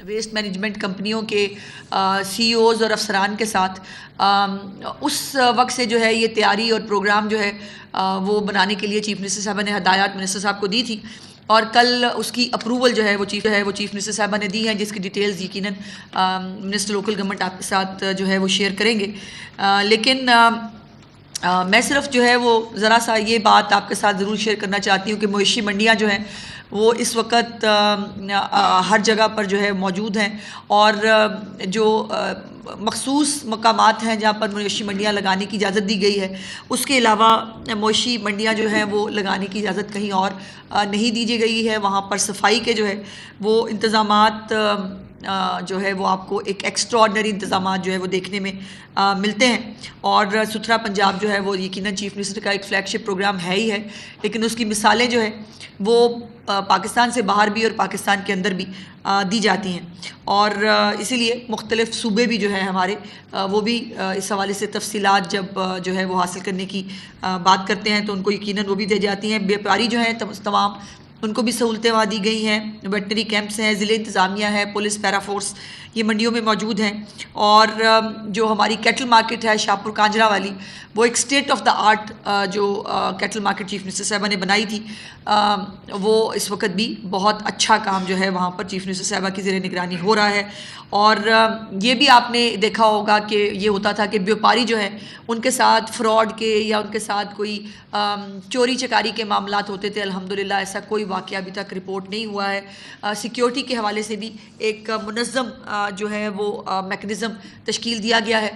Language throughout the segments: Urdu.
ویسٹ مینجمنٹ کمپنیوں کے سی اوز اور افسران کے ساتھ اس وقت سے جو ہے یہ تیاری اور پروگرام جو ہے وہ بنانے کے لیے چیف منسٹر صاحبہ نے ہدایات منسٹر صاحب کو دی تھی، اور کل اس کی اپروول جو ہے وہ چیف منسٹر صاحبہ نے دی ہیں، جس کی ڈیٹیلز یقیناً منسٹر لوکل گورنمنٹ آپ کے ساتھ جو ہے وہ شیئر کریں گے. لیکن میں صرف جو ہے وہ ذرا سا یہ بات آپ کے ساتھ ضرور شیئر کرنا چاہتی ہوں کہ مویشی منڈیاں جو ہیں وہ اس وقت ہر جگہ پر جو ہے موجود ہیں، اور جو مخصوص مقامات ہیں جہاں پر مویشی منڈیاں لگانے کی اجازت دی گئی ہے، اس کے علاوہ مویشی منڈیاں جو ہیں وہ لگانے کی اجازت کہیں اور نہیں دی گئی ہے. وہاں پر صفائی کے جو ہے وہ انتظامات جو ہے وہ آپ کو ایک ایکسٹراڈنری انتظامات جو ہے وہ دیکھنے میں ملتے ہیں. اور ستھرا پنجاب جو ہے وہ یقیناً چیف منسٹر کا ایک فلیگ شپ پروگرام ہے ہی ہے، لیکن اس کی مثالیں جو ہے وہ پاکستان سے باہر بھی اور پاکستان کے اندر بھی دی جاتی ہیں، اور اسی لیے مختلف صوبے بھی جو ہے ہمارے وہ بھی اس حوالے سے تفصیلات جب جو ہے وہ حاصل کرنے کی بات کرتے ہیں تو ان کو یقیناً وہ بھی دی جاتی ہیں. بیپاری جو ہیں تمام ان کو بھی سہولتیں وہاں دی گئی ہیں. ویٹنری کیمپس ہیں، ضلع انتظامیہ ہے، پولیس، پیرا فورس یہ منڈیوں میں موجود ہیں. اور جو ہماری کیٹل مارکیٹ ہے شاہپور کانجرا والی، وہ ایک اسٹیٹ آف دا آرٹ جو کیٹل مارکیٹ چیف منسٹر صاحبہ نے بنائی تھی، وہ اس وقت بھی بہت اچھا کام جو ہے وہاں پر چیف منسٹر صاحبہ کی زیر نگرانی ہو رہا ہے. اور یہ بھی آپ نے دیکھا ہوگا کہ یہ ہوتا تھا کہ بیوپاری جو ہے ان کے ساتھ فراڈ کے یا ان کے ساتھ کوئی چوری چکاری کے معاملات ہوتے تھے. الحمدللہ ایسا کوئی واقعہ ابھی تک رپورٹ نہیں ہوا ہے. سیکیورٹی کے حوالے سے بھی ایک منظم جو ہے وہ میکنزم تشکیل دیا گیا ہے،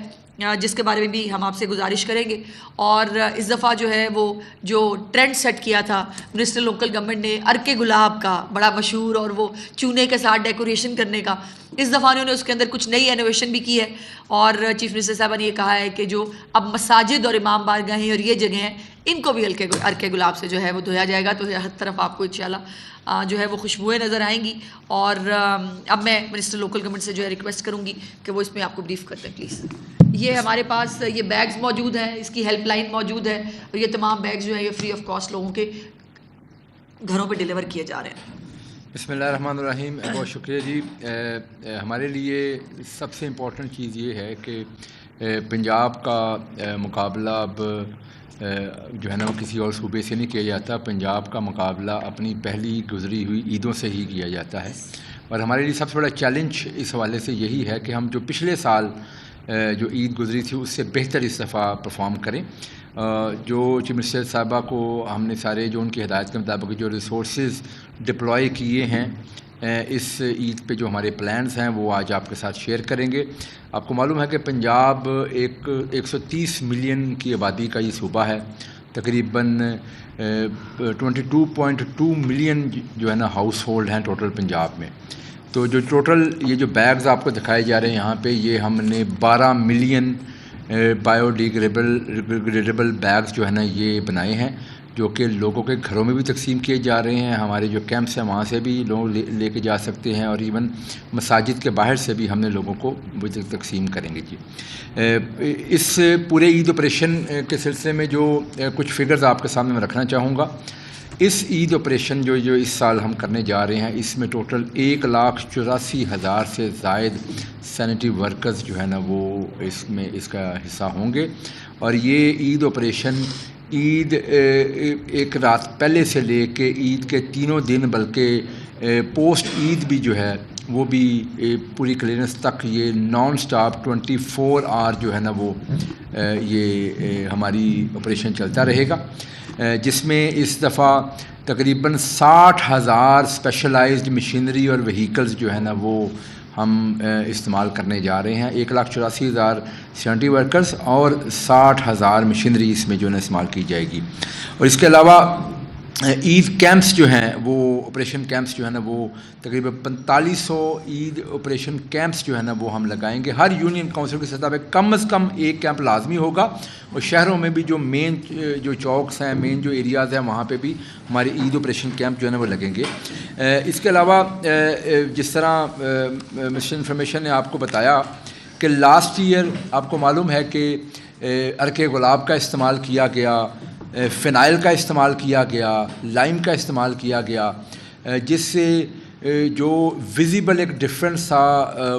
جس کے بارے میں بھی ہم آپ سے گزارش کریں گے. اور اس دفعہ جو ہے وہ جو ٹرینڈ سیٹ کیا تھا منسٹر لوکل گورنمنٹ نے ارکے گلاب کا، بڑا مشہور اور وہ چونے کے ساتھ ڈیکوریشن کرنے کا، اس دفعہ انہوں نے اس کے اندر کچھ نئی انوویشن بھی کی ہے. اور چیف منسٹر صاحبہ نے یہ کہا ہے کہ جو اب مساجد اور امام بارگاہیں اور یہ جگہیں ہیں ان کو بھی ارکے گلاب سے جو ہے وہ دھویا جائے گا، تو ہر طرف آپ کو انشاءاللہ جو ہے وہ خوشبوئیں نظر آئیں گی. اور اب میں منسٹر لوکل گورنمنٹ سے جو ہے ریکویسٹ کروں گی کہ وہ اس میں آپ کو بریف کرتے ہیں پلیز. یہ ہمارے پاس یہ بیگز موجود ہیں، اس کی ہیلپ لائن موجود ہے، اور یہ تمام بیگز جو ہیں یہ فری آف کاسٹ لوگوں کے گھروں پہ ڈیلیور کیے جا رہے ہیں. بسم اللہ الرحمن الرحیم. بہت شکریہ جی. ہمارے لیے سب سے امپورٹنٹ چیز یہ ہے کہ پنجاب کا مقابلہ اب جو ہے نا وہ کسی اور صوبے سے نہیں کیا جاتا. پنجاب کا مقابلہ اپنی پہلی گزری ہوئی عیدوں سے ہی کیا جاتا ہے، اور ہمارے لیے سب سے بڑا چیلنج اس حوالے سے یہی ہے کہ ہم جو پچھلے سال جو عید گزری تھی اس سے بہتر اس دفعہ پرفارم کریں. جو چیف منسٹر صاحبہ کو ہم نے سارے جو ان کی ہدایت کے مطابق جو ریسورسز ڈپلوائے کیے ہیں اس عید پہ، جو ہمارے پلانز ہیں وہ آج آپ کے ساتھ شیئر کریں گے. آپ کو معلوم ہے کہ پنجاب 130 ملین کی آبادی کا یہ صوبہ ہے. تقریباً 22.2 ملین جو ہے نا ہاؤس ہولڈ ہیں ٹوٹل پنجاب میں. تو جو ٹوٹل یہ جو بیگز آپ کو دکھائے جا رہے ہیں یہاں پہ، یہ ہم نے 12 ملین بایو ڈیگریڈیبل بیگز جو ہے نا یہ بنائے ہیں، جو کہ لوگوں کے گھروں میں بھی تقسیم کیے جا رہے ہیں. ہمارے جو کیمپس ہیں وہاں سے بھی لوگ لے کے جا سکتے ہیں، اور ایون مساجد کے باہر سے بھی ہم نے لوگوں کو تقسیم کریں گے جی. اس پورے عید آپریشن کے سلسلے میں جو کچھ فگرز آپ کے سامنے میں رکھنا چاہوں گا. اس عید آپریشن جو اس سال ہم کرنے جا رہے ہیں، اس میں ٹوٹل 1,84,000 سے زائد سینیٹری ورکرز جو ہے نا وہ اس کا حصہ ہوں گے. اور یہ عید آپریشن عید ایک رات پہلے سے لے کے عید کے تینوں دن، بلکہ پوسٹ عید بھی جو ہے وہ بھی پوری کلیئرنس تک یہ نان سٹاپ 24 آور جو ہے نا وہ یہ ہماری آپریشن چلتا رہے گا، جس میں اس دفعہ تقریباً 60,000 اسپیشلائزڈ مشینری اور وہیکلز جو ہے نا وہ ہم استعمال کرنے جا رہے ہیں. 1,84,000 سینیٹری ورکرز اور 60,000 مشینری اس میں جو ہے نا استعمال کی جائے گی. اور اس کے علاوہ عید کیمپس جو ہیں وہ آپریشن کیمپس جو ہے نا وہ تقریباً 4500 عید آپریشن کیمپس جو ہے نا وہ ہم لگائیں گے. ہر یونین کونسل کی سطح پہ کم از کم ایک کیمپ لازمی ہوگا، اور شہروں میں بھی جو مین جو چوکس ہیں، مین جو ایریاز ہیں، وہاں پہ بھی ہمارے عید آپریشن کیمپ جو ہے نا وہ لگیں گے. اس کے علاوہ جس طرح مسٹر انفارمیشن نے آپ کو بتایا کہ لاسٹ ایئر آپ کو معلوم ہے کہ ارکے گلاب کا استعمال کیا گیا، فینائل کا استعمال کیا گیا، لائم کا استعمال کیا گیا، جس سے جو ویزیبل ایک ڈفرینس تھا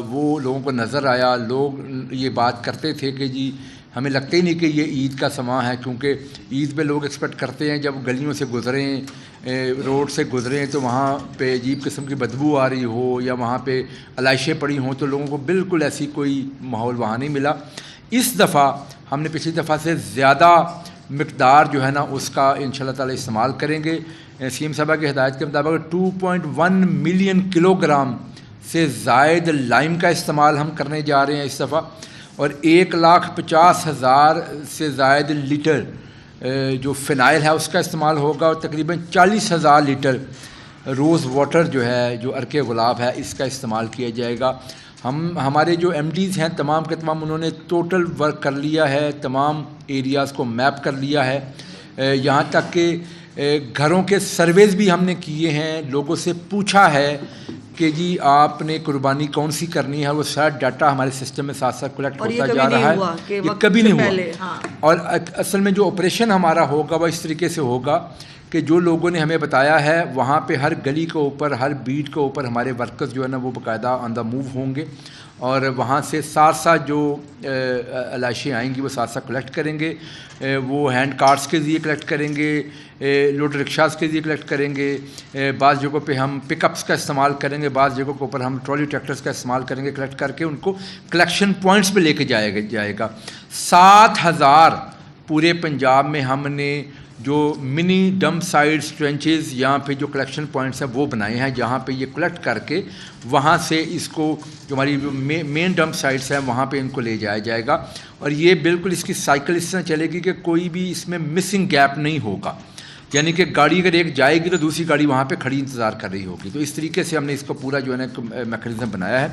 وہ لوگوں کو نظر آیا. لوگ یہ بات کرتے تھے کہ جی ہمیں لگتا ہی نہیں کہ یہ عید کا سماں ہے, کیونکہ عید پہ لوگ ایکسپیکٹ کرتے ہیں جب گلیوں سے گزریں, روڈ سے گزریں تو وہاں پہ عجیب قسم کی بدبو آ رہی ہو یا وہاں پہ علائشیں پڑی ہوں, تو لوگوں کو بالکل ایسی کوئی ماحول وہاں نہیں ملا. اس دفعہ ہم نے پچھلی دفعہ سے زیادہ مقدار جو ہے نا اس کا انشاءاللہ تعالی استعمال کریں گے. سی ایم صاحبہ کی ہدایت کے مطابق 2.1 ملین کلو گرام سے زائد لائم کا استعمال ہم کرنے جا رہے ہیں اس دفعہ, اور 1,50,000 سے زائد لیٹر جو فنائل ہے اس کا استعمال ہوگا, اور تقریباً 40,000 لیٹر روز واٹر جو ہے جو عرق گلاب ہے اس کا استعمال کیا جائے گا. ہمارے جو ایم ڈیز ہیں تمام کے تمام انہوں نے ٹوٹل ورک کر لیا ہے, تمام ایریاز کو میپ کر لیا ہے, یہاں تک کہ گھروں کے سرویز بھی ہم نے کیے ہیں, لوگوں سے پوچھا ہے کہ جی آپ نے قربانی کون سی کرنی ہے, وہ سارا ڈاٹا ہمارے سسٹم میں ساتھ ساتھ کلیکٹ ہوتا جا رہا ہے. یہ کبھی نہیں ہوا. اور اصل میں جو آپریشن ہمارا ہوگا وہ اس طریقے سے ہوگا کہ جو لوگوں نے ہمیں بتایا ہے وہاں پہ ہر گلی کے اوپر, ہر بیٹ کے اوپر ہمارے ورکرز جو ہے نا وہ باقاعدہ آن دا موو ہوں گے, اور وہاں سے ساتھ ساتھ جو علائشیں آئیں گی وہ ساتھ ساتھ کلیکٹ کریں گے. وہ ہینڈ کارٹس کے ذریعے کلیکٹ کریں گے, لوڈ رکشاز کے ذریعے کلیکٹ کریں گے, بعض جگہوں پہ ہم پک اپس کا استعمال کریں گے, بعض جگہوں کے اوپر ہم ٹرالی ٹریکٹرز کا استعمال کریں گے. کلیکٹ کر کے ان کو کلیکشن پوائنٹس پہ لے کے جائے گا. 7,000 پورے پنجاب میں ہم نے جو منی ڈمپ سائٹس, ٹرنچز, یہاں پہ جو کلیکشن پوائنٹس ہیں وہ بنائے ہیں, جہاں پہ یہ کلیکٹ کر کے وہاں سے اس کو جو ہماری مین ڈمپ سائٹس ہیں وہاں پہ ان کو لے جایا جائے گا. اور یہ بالکل اس کی سائیکل اس طرح چلے گی کہ کوئی بھی اس میں مسنگ گیپ نہیں ہوگا, یعنی کہ گاڑی اگر ایک جائے گی تو دوسری گاڑی وہاں پہ کھڑی انتظار کر رہی ہوگی. تو اس طریقے سے ہم نے اس کو پورا جو ہے نا میکانزم بنایا ہے.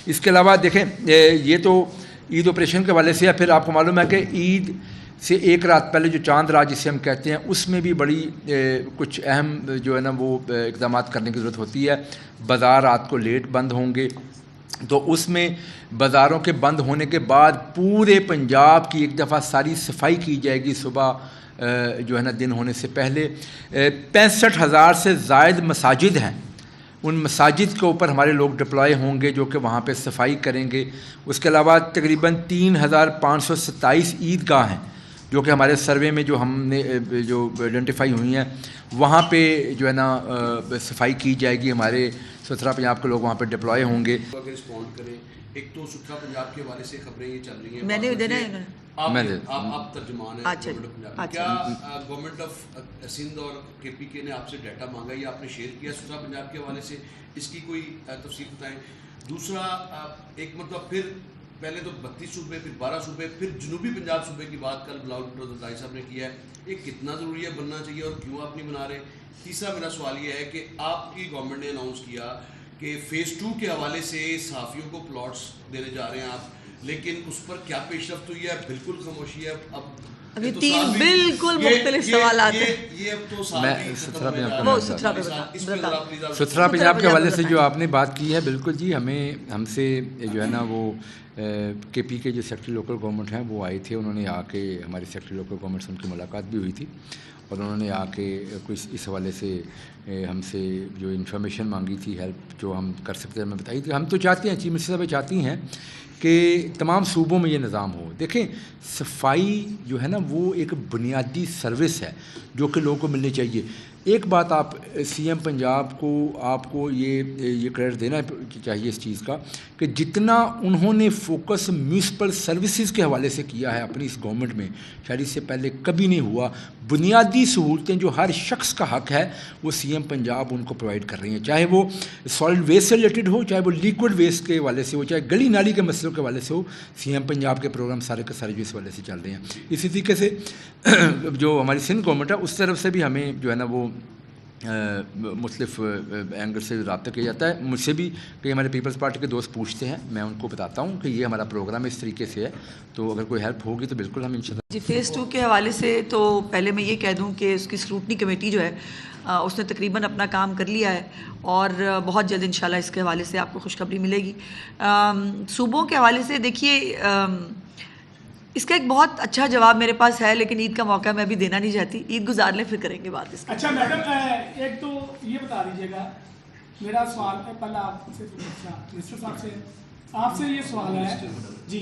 اس کے علاوہ دیکھیں یہ تو عید آپریشن کے حوالے سے ہے. پھر آپ کو معلوم ہے کہ عید سے ایک رات پہلے جو چاند رات جسے ہم کہتے ہیں اس میں بھی بڑی کچھ اہم جو ہے نا وہ اقدامات کرنے کی ضرورت ہوتی ہے. بازار رات کو لیٹ بند ہوں گے, تو اس میں بازاروں کے بند ہونے کے بعد پورے پنجاب کی ایک دفعہ ساری صفائی کی جائے گی صبح جو ہے نا دن ہونے سے پہلے. 65,000 سے زائد مساجد ہیں, ان مساجد کے اوپر ہمارے لوگ ڈپلائے ہوں گے جو کہ وہاں پہ صفائی کریں گے. اس کے علاوہ تقریباً 3,527 عیدگاہ ہیں جو کہ ہمارے سروے میں جو ہم نے جو آئیڈینٹیفائی ہوئی ہیں وہاں پہ جو ہے نا صفائی کی جائے گی. ہمارے ستھرا پنجاب کے لوگ وہاں پہ ڈپلائے ہوں گے. اگر رسپونڈ کریں, ایک تو ستھرا پنجاب کے حوالے سے خبریں یہ چل رہی ہیں, میں نے دینا ہے, آپ ترجمان ہیں گورنمنٹ آف پنجاب, کیا گورنمنٹ آف سندھ اور کے پی کے نے آپ سے ڈیٹا مانگا یا آپ نے شیئر کیا ستھرا پنجاب کے حوالے سے, اس کی کوئی تفصیل بتائیں. دوسرا ایک مرتبہ پھر پہلے تو 32 صوبے, پھر 12 صوبے, پھر جنوبی پنجاب صوبے کی بات کل بلاول بھٹو دائی صاحب نے کیا ہے, یہ کتنا ضروری ہے, بننا چاہیے, اور کیوں آپ نہیں بنا رہے. تیسرا میرا سوال یہ ہے کہ آپ کی گورنمنٹ نے اناؤنس کیا کہ فیز 2 کے حوالے سے صحافیوں کو پلاٹس دینے جا رہے ہیں آپ, لیکن اس پر کیا پیش رفت ہوئی ہے؟ بالکل خاموشی ہے. ابھی 3 بالکل مختلف سوالات ہیں. یہ اب تو ستھرا پنجاب کے حوالے سے جو آپ نے بات کی ہے, بالکل جی, ہم سے جو ہے نا وہ کے پی کے جو سیکرٹری لوکل گورنمنٹ ہیں وہ آئے تھے, انہوں نے آ کے ہماری سیکرٹری لوکل گورنمنٹ سے ان کی ملاقات بھی ہوئی تھی, اور انہوں نے آ کے کچھ اس حوالے سے ہم سے جو انفارمیشن مانگی تھی, ہیلپ جو ہم کر سکتے ہیں ہمیں بتائی تھی. ہم تو چاہتے ہیں, چیف منسٹر صاحب چاہتی ہیں کہ تمام صوبوں میں یہ نظام ہو. دیکھیں صفائی جو ہے نا وہ ایک بنیادی سروس ہے جو کہ لوگوں کو ملنی چاہیے. ایک بات آپ سی ایم پنجاب کو آپ کو یہ کریڈٹ دینا چاہیے اس چیز کا کہ جتنا انہوں نے فوکس میونسپل سروسز کے حوالے سے کیا ہے اپنی اس گورنمنٹ میں, شاید اس سے پہلے کبھی نہیں ہوا. بنیادی سہولتیں جو ہر شخص کا حق ہے وہ سی ایم پنجاب ان کو پرووائڈ کر رہی ہیں, چاہے وہ سالڈ ویسٹ سے ریلیٹڈ ہو, چاہے وہ لیکوڈ ویسٹ کے حوالے سے ہو, چاہے گلی نالی کے مسئلوں کے حوالے سے ہو. سی ایم پنجاب کے پروگرام سارے کے سارے جو اس حوالے سے چل رہے ہیں. اسی طریقے سے جو ہماری سندھ گورنمنٹ ہے اس طرف سے بھی ہمیں جو ہے نا وہ مختلف اینگل سے رابطہ کیا جاتا ہے. مجھ سے بھی کئی ہمارے پیپلز پارٹی کے دوست پوچھتے ہیں, میں ان کو بتاتا ہوں کہ یہ ہمارا پروگرام اس طریقے سے ہے, تو اگر کوئی ہیلپ ہوگی تو بالکل ہم انشاءاللہ. جی, فیز 2 کے حوالے سے تو پہلے میں یہ کہہ دوں کہ اس کی اسکروٹنی کمیٹی جو ہے اس نے تقریباً اپنا کام کر لیا ہے, اور بہت جلد انشاءاللہ اس کے حوالے سے آپ کو خوشخبری ملے گی. صوبوں کے حوالے سے دیکھیے اس کا ایک بہت اچھا جواب میرے پاس ہے, لیکن عید کا موقع میں ابھی دینا نہیں چاہتی. عید گزار لیں پھر کریں گے بات اس کی. اچھا میڈم, ایک تو یہ بتا دیجیے گا میرا سوال ہے پہلا آپ سے منسٹر صاحب سے یہ سوال ہے جی